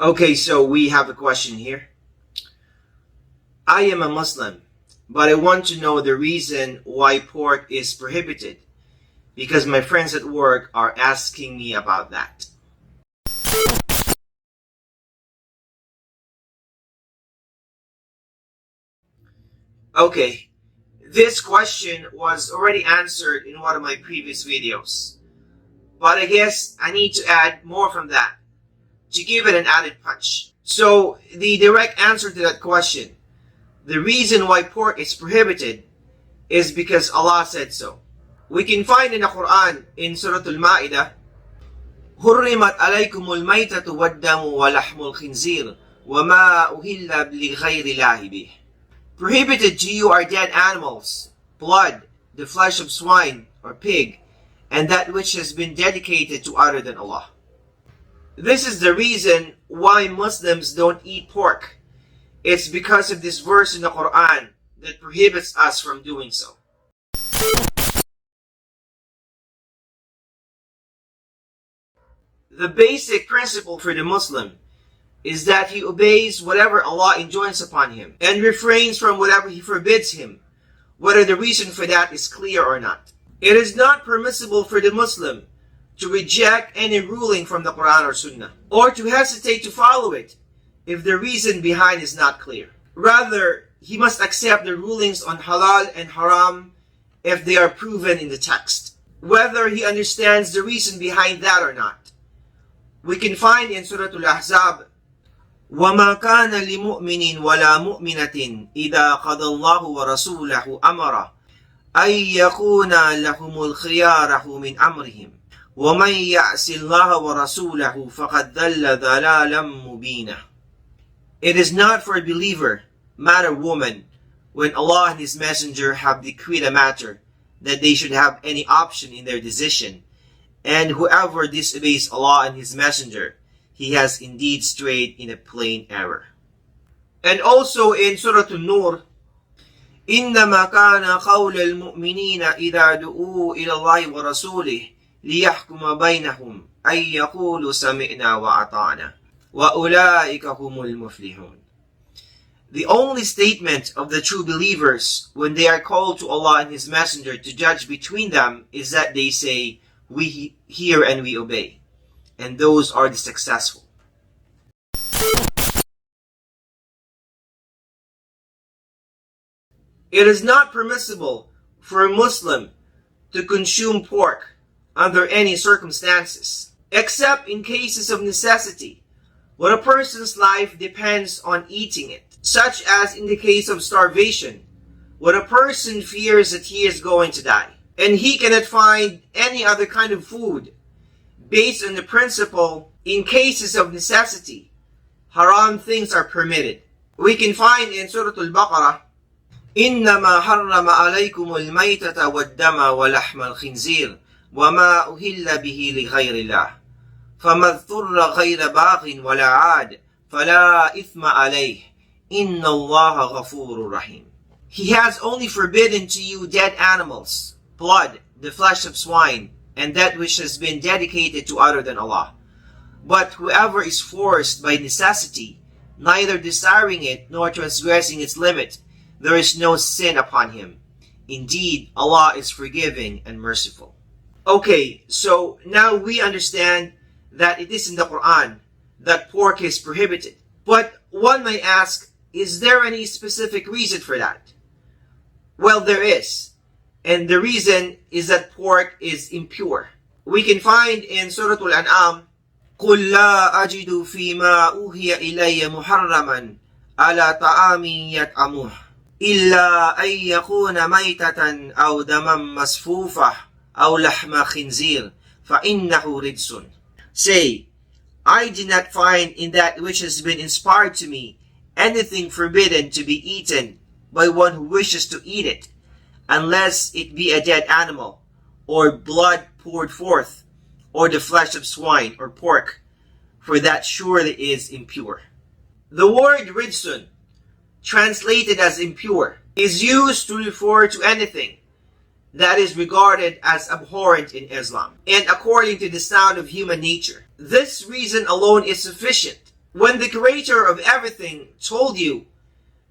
Okay, so we have a question here. I am a Muslim, but I want to know the reason why pork is prohibited because my friends at work are asking me about that. Okay, this question was already answered in one of my previous videos, but I guess I need to add more from that to give it an added punch. So, the direct answer to that question, the reason why pork is prohibited is because Allah said so. We can find in the Quran in Surah Al-Ma'idah, حرمت عليكم الميتة والدم ولحم الخنزير وما أهل لغير الله به. Prohibited to you are dead animals, blood, the flesh of swine or pig, and that which has been dedicated to other than Allah. This is the reason why Muslims don't eat pork. It's because of this verse in the Quran that prohibits us from doing so. The basic principle for the Muslim is that he obeys whatever Allah enjoins upon him and refrains from whatever He forbids him, whether the reason for that is clear or not. It is not permissible for the Muslim to reject any ruling from the Quran or Sunnah, or to hesitate to follow it if the reason behind is not clear. Rather, he must accept the rulings on halal and haram if they are proven in the text, whether he understands the reason behind that or not. We can find in Surah Al-Ahzab, وَمَا كَانَ لِمُؤْمِنٍ وَلَا مُؤْمِنَةٍ إِذَا قَضَى اللَّهُ وَرَسُولَهُ أَمْرًا أَن يَكُونَ لَهُمُ الْخِيَارَةُ مِنْ أَمْرِهِمْ وَمَنْ يَعْصِ اللَّهَ وَرَسُولَهُ فَقَدْ ضَلَّ ضَلَالًا مُبِينًا. It is not for a believer, man or woman, when Allah and His Messenger have decreed a matter, that they should have any option in their decision. And whoever disobeys Allah and His Messenger, he has indeed strayed in a plain error. And also in Surah An-Nur, إِنَّمَا كَانَ قَوْلَ الْمُؤْمِنِينَ إِذَا دُعُوا إِلَى اللَّهِ وَرَسُولِهِ لِيَحْكُمَ بَيْنَهُمْ أَن يَقُولُوا سَمِعْنَا وَأَطَعْنَا وَأُولَٰئِكَ هُمُ الْمُفْلِحُونَ. The only statement of the true believers when they are called to Allah and His Messenger to judge between them is that they say, "We hear and we obey," and those are the successful. It is not permissible for a Muslim to consume pork under any circumstances, except in cases of necessity, when a person's life depends on eating it, such as in the case of starvation, when a person fears that he is going to die, and he cannot find any other kind of food. Based on the principle, in cases of necessity, haram things are permitted. We can find in Surah Al-Baqarah, إِنَّمَا حَرَّمَ عَلَيْكُمُ الْمَيْتَةَ وَالدَّمَ وَلَحْمَ الْخِنْزِيرِ وَمَا أُهِلَّ بِهِ لِغَيْرِ اللَّهِ فَمَنِ اضْطُرَّ غَيْرَ بَاغٍ وَلَا عَادٍ فَلَا إِثْمَ عَلَيْهِ إِنَّ اللَّهَ غَفُورٌ رَحِيمٌ. He has only forbidden to you dead animals, blood, the flesh of swine, and that which has been dedicated to other than Allah. But whoever is forced by necessity, neither desiring it nor transgressing its limit, there is no sin upon him. Indeed, Allah is forgiving and merciful. Okay, so now we understand that it is in the Quran that pork is prohibited. But one may ask, is there any specific reason for that? Well, there is. And the reason is that pork is impure. We can find in Surah Al-An'am, قُلْ لَا أَجِدُ فِي مَا أُوحِيَ إِلَيَّ مُحَرَّمًا عَلَى طَعَامٍ يَطْعَمُهُ إِلَّا أَن يَكُونَ مَيْتَةً أَوْ دَمًا مَسْفُوحًا أَوْ لَحْمَ خِنْزِيرٍ فَإِنَّهُ رِجْسٌ. Say, I did not find in that which has been inspired to me anything forbidden to be eaten by one who wishes to eat it, unless it be a dead animal, or blood poured forth, or the flesh of swine or pork, for that surely is impure. The word rijsun, translated as impure, is used to refer to anything that is regarded as abhorrent in Islam, and according to the sound of human nature. This reason alone is sufficient When the creator of everything told you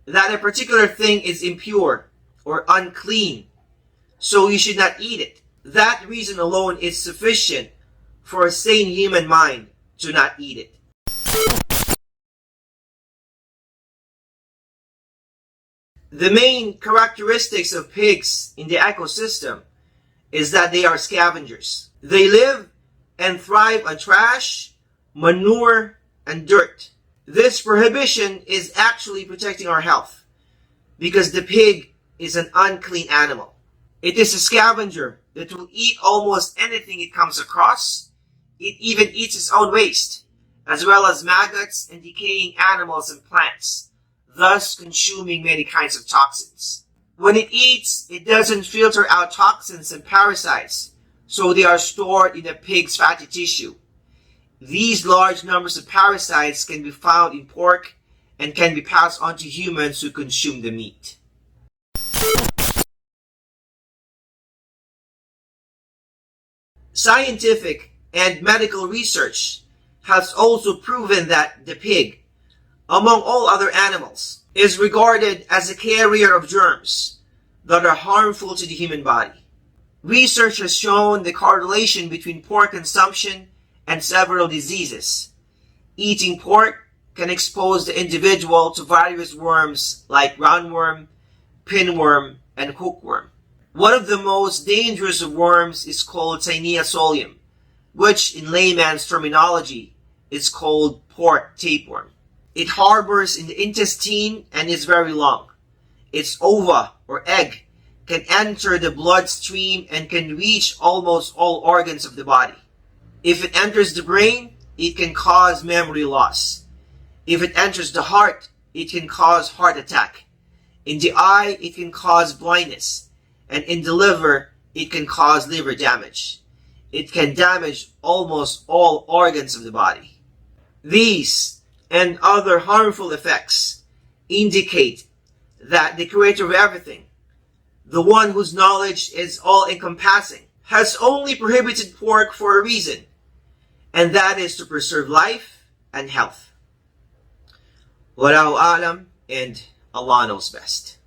that a particular thing is impure or unclean, so you should not eat it, that reason alone is sufficient for a sane human mind to not eat it. The main characteristics of pigs in the ecosystem is that they are scavengers. They live and thrive on trash, manure, and dirt. This prohibition is actually protecting our health because the pig is an unclean animal. It is a scavenger that will eat almost anything it comes across. It even eats its own waste, as well as maggots and decaying animals and plants, thus consuming many kinds of toxins. When it eats, it doesn't filter out toxins and parasites, so they are stored in the pig's fatty tissue. These large numbers of parasites can be found in pork and can be passed on to humans who consume the meat. Scientific and medical research has also proven that the pig, among all other animals, is regarded as a carrier of germs that are harmful to the human body. Research has shown the correlation between pork consumption and several diseases. Eating pork can expose the individual to various worms like roundworm, pinworm, and hookworm. One of the most dangerous of worms is called Taenia solium, which in layman's terminology is called pork tapeworm. It harbors in the intestine and is very long. Its ova or egg can enter the bloodstream and can reach almost all organs of the body. If it enters the brain, it can cause memory loss. If it enters the heart, it can cause heart attack. In the eye, it can cause blindness. And in the liver, it can cause liver damage. It can damage almost all organs of the body. These and other harmful effects indicate that the creator of everything, the one whose knowledge is all-encompassing, has only prohibited pork for a reason, and that is to preserve life and health. Wallahu a'lam, and Allah knows best.